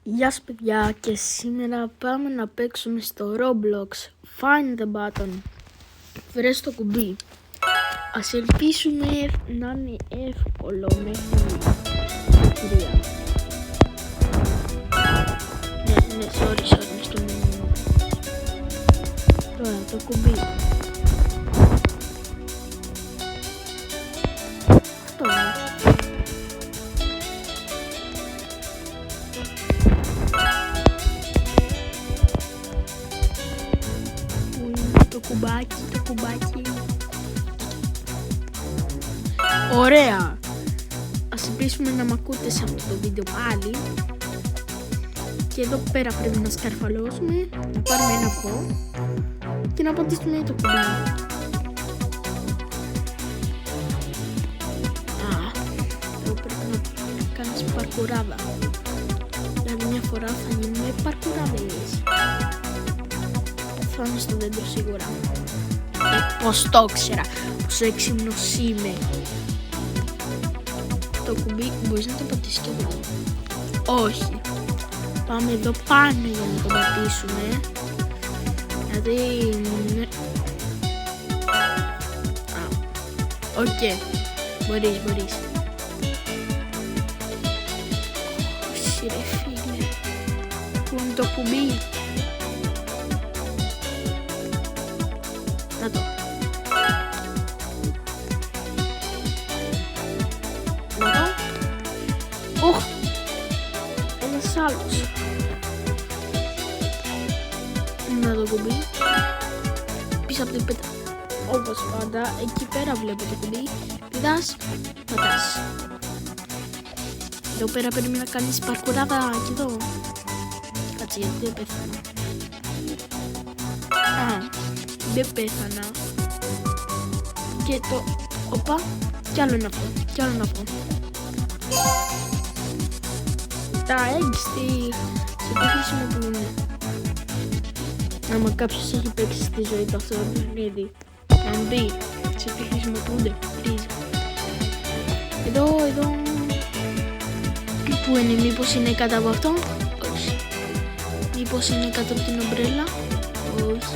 Γεια σας παιδιά, και σήμερα πάμε να παίξουμε στο Roblox Find the button. Βρες το κουμπί. Ας ελπίσουμε να είναι εύκολο μέχρι τρία. Ναι, sorry, στο μenu. Τώρα το κουμπί. Αυτό είναι. Το κουμπάκι. Ωραία. Ας ελπίσουμε να μ' ακούτε σε αυτό το βίντεο πάλι. Και εδώ πέρα πρέπει να σκαρφαλώσουμε, να πάρουμε ένα αυγό και να πατήσουμε το κουμπί. Εδώ πρέπει να κάνεις παρκουράδα. Δηλαδή μια φορά θα γίνουμε παρκουράδες. Θα είμαι στο δέντρο σίγουρα. Πως το ήξερα, πόσο έξυπνος είμαι. Το κουμπί μπορείς να το πατήσεις και εδώ. Όχι. Πάμε εδώ πάνω για να το πατήσουμε. Γιατί... Οκ. Μπορείς. Όχι ρε φίλε. Πού είναι το κουμπί? Να το. Οχ, ένας άλλος. Να το κουμπί. Πίσω από την πέτα. Όπως πάντα, εκεί πέρα βλέπω το κουμπί. Πηδάς, πατάς. Εδώ πέρα πρέπει να κάνεις παρκουράδα και εδώ. Κάτσε, γιατί δεν πέθανα. Δεν πέθανα. Και το... Οπα, κι άλλο ένα αυτό. Τα eggs σε τι χρησιμοποιούν? Άμα κάποιος έχει παίξει στη ζωή του αυτό το παιχνίδι, να μου πει σε τι χρησιμοποιούνται. Εδώ που είναι, μήπως είναι κάτω από αυτό? Όχι. Μήπως είναι κάτω από την ομπρέλα? Όχι.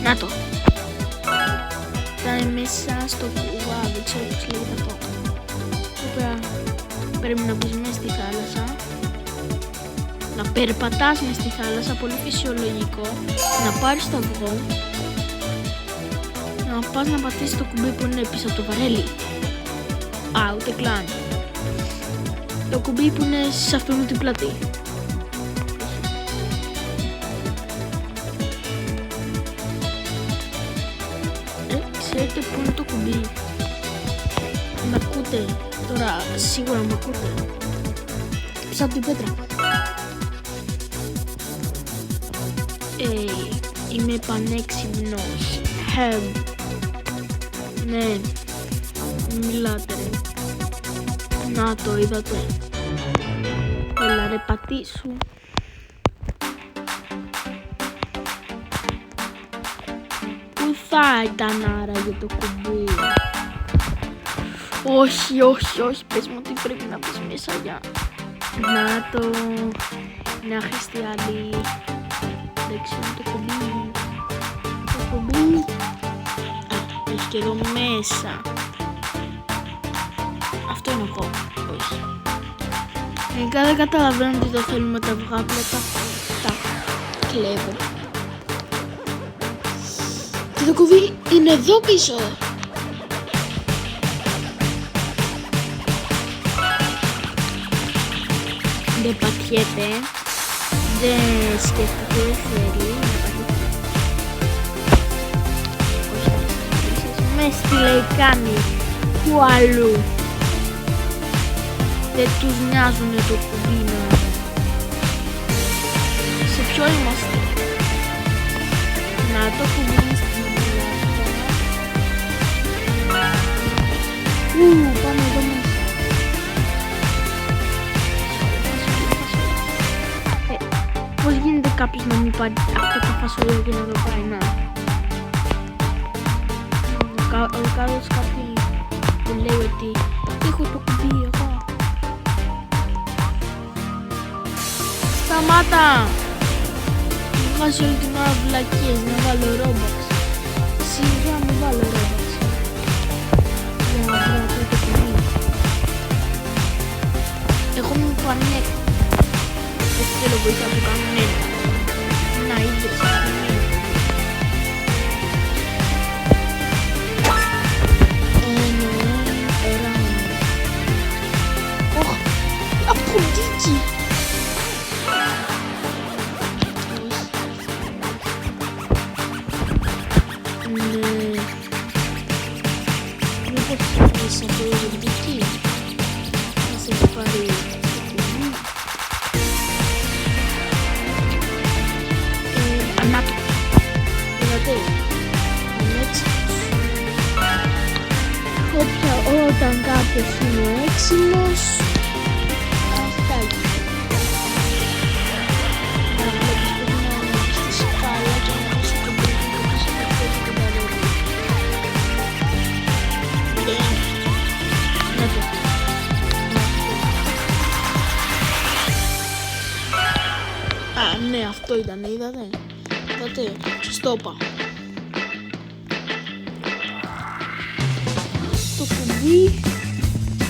Να το. Θα είναι μέσα στο κουβά, δεν ξέρω πώς λέγεται αυτό. Τώρα πρέπει να μπεις μέσα στη θάλασσα. Να περπατάς μέσα στη θάλασσα, πολύ φυσιολογικό. Να πάρεις το αυγό. Να πας να πατήσεις το κουμπί που είναι πίσω από το βαρέλι. Ούτε κλάνει. Το κουμπί που είναι σε αυτόν την πλατή. Ξέρετε πού είναι το κουμπί? Μ' ακούτε? Τώρα σίγουρα μ' ακούτε. Πίσω από την πέτρα. Είμαι πανέξυπνος. Ναι, μιλάτε ρε. Να το είδατε. Έλα ρε, πατήσου. Πού θα ήταν άραγε το κουμπί? Όχι, πες μου ότι πρέπει να πεις μέσα για... Να το... Να χρηστεί άλλη. Εντάξει, το κουμπί. Το κουμπί... Έχει και εδώ μέσα. Αυτό είναι εγώ. Όχι. Γενικά δεν καταλαβαίνω τι το θέλουμε τα αυγά, απλά τα κλέβω. Και το κουμπί είναι εδώ πίσω. Δεν πατιέται. Δεν σκέφτεται, δεν θέλει να πατιέται. Με στη λέει κάνει. Πού αλλού? Δεν τους νοιάζουνε το κουμπί να... Σε ποιο είμαστε? Να το κουμπί στην δουλειά. Πάμε εδώ μέσα. Πώς γίνεται κάποιος να μην πάρει αυτά τα φασολιά και να το πάει να... κάποιος κάτι που λέει ότι έχω το κουμπί εγώ. Σταμάτα! Βγάζει όλη την ώρα βλακίες να βάλω Robux. Σίγουρα να μην βάλω Robux. Για να βρω αυτό το κουμπί. Εγώ μου φανεί. Δεν θέλω βοήθεια από κανένα. Να είδες. Αποδίκη! Όταν κάποιος είναι έξιμος, αυτά εκεί. Να βλέπεις πρέπει να ανέβεις στη σκάλα και να πεις το παιδί και πεις να παίζει τον παρόλο. Να το. Α, ναι, αυτό ήταν, είδατε. Είδατε, στο είπα.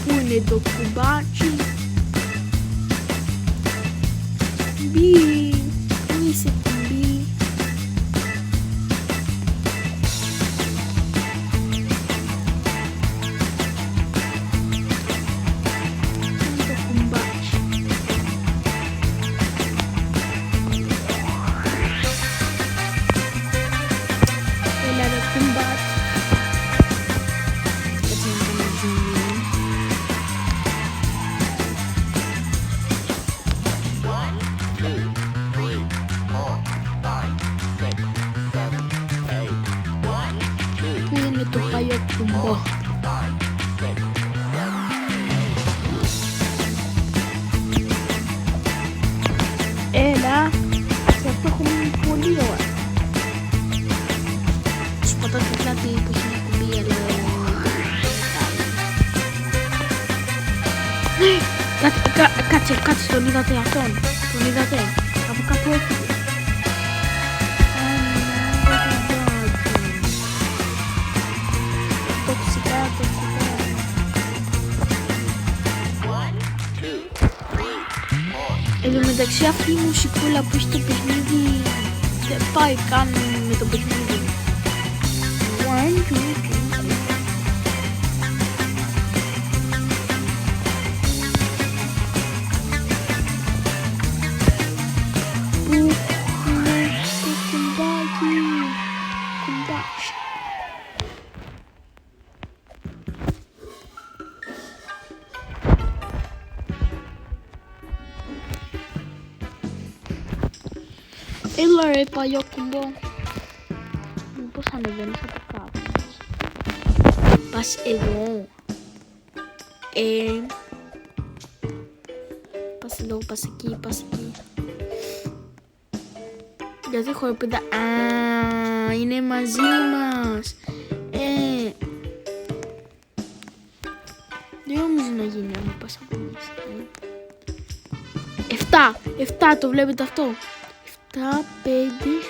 Πού είναι το κουμπάκι? Κουμπί, πού είσαι κουμπί? Πού είναι το κουμπάκι? Έλα ρε κουμπάκι. Το παλιό κουμπό. Έλα, σε αυτό έχω μείνει πολύ ώρα. Σου πατάω την πλάτη που έχει ένα κουμπί, αλλά κάτσε, τον είδατε αυτόν. Τον είδατε, από κάπου έφυγε. Εν τω μεταξύ αυτή η μουσικούλα που έχει στο παιχνίδι δεν πάει καν με το παιχνίδι. Πού είναι το κουμπάκι? Κουμπάκι. Έλα ρε παλιό κουμπό. Πώς ανεβαίνεις από κάτω? Πας εδώ. Πας εδώ, πας εκεί, πας εκεί. Γιατί έχω πέντα. Α, είναι μαζί μας. Δεν νομίζω να γίνει άμα πας από μέσα. 7, το βλέπετε αυτό? 7, 5, 2.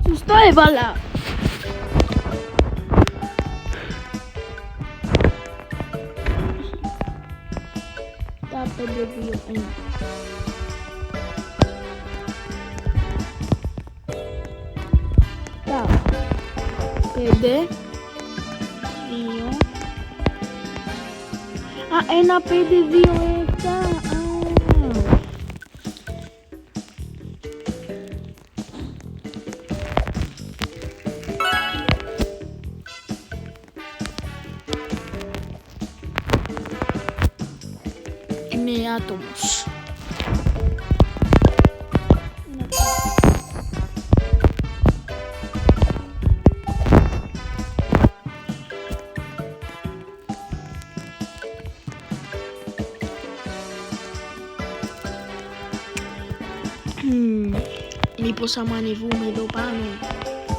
Σωστό έβαλα. Τα 5, 2, 1. Τα 5, 2. Α, 1, 5, 2, 7. Άτομος. Μήπως άμα ανεβούμε εδώ πάνω,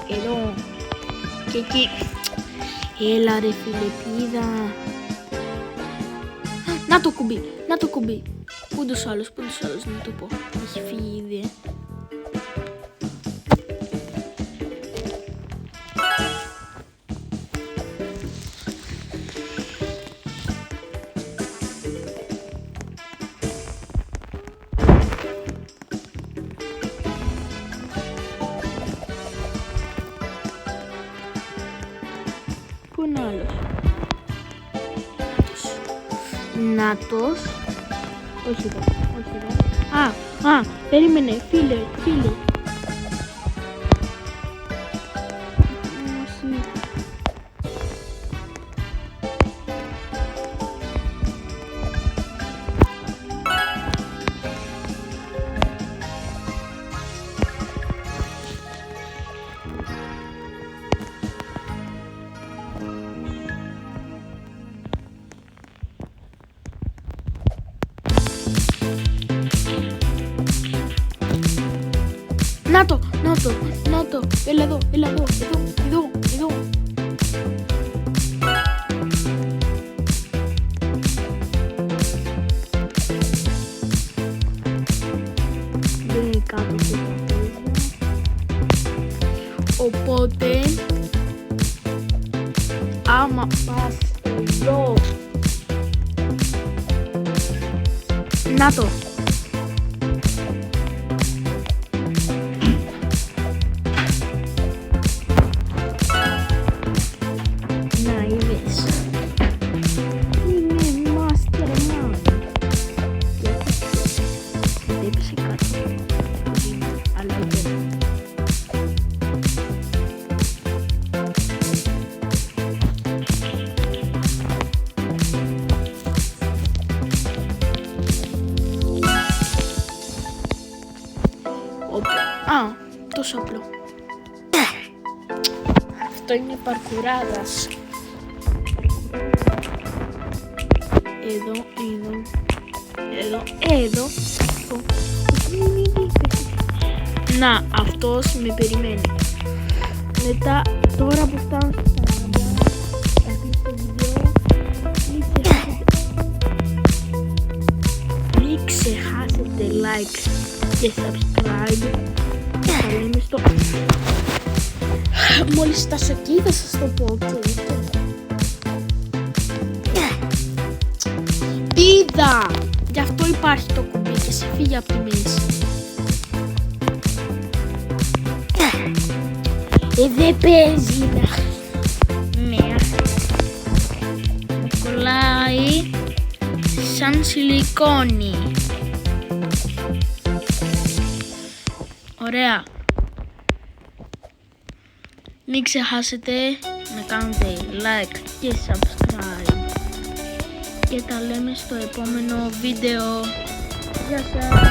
εδώ και εκεί. Έλα ρε φίλε, πήδα. Να το κουμπί, να το κουμπί. Πού τους άλλους να το πω. Έχει φύγει ήδη. Πού είναι ο άλλος? Νάτος. Όχι εδώ, όχι εδώ. Περίμενε, φίλε. Να το, έλα εδώ. Δεν είναι κάτω που οπότε, άμα πας εδώ, να το. Τόσο απλό. Αυτό είναι παρκουράδας. Εδώ. Να, αυτός με περιμένει. Μετά, τώρα που φτάνω στο 40, θα αφήσω βίντεο. Μην ξεχάσετε like και subscribe. Θα λέμε στο... Μόλις φτάσω εκεί θα σας το πω. Είδα! Γι' αυτό υπάρχει το κουμπί και σε φύγει από τη μέση. Δεν παίζει να... Ναι. Κολλάει σαν σιλικόνι. Ωραία. Μην ξεχάσετε να κάνετε like και subscribe. Και τα λέμε στο επόμενο βίντεο. Γεια σας.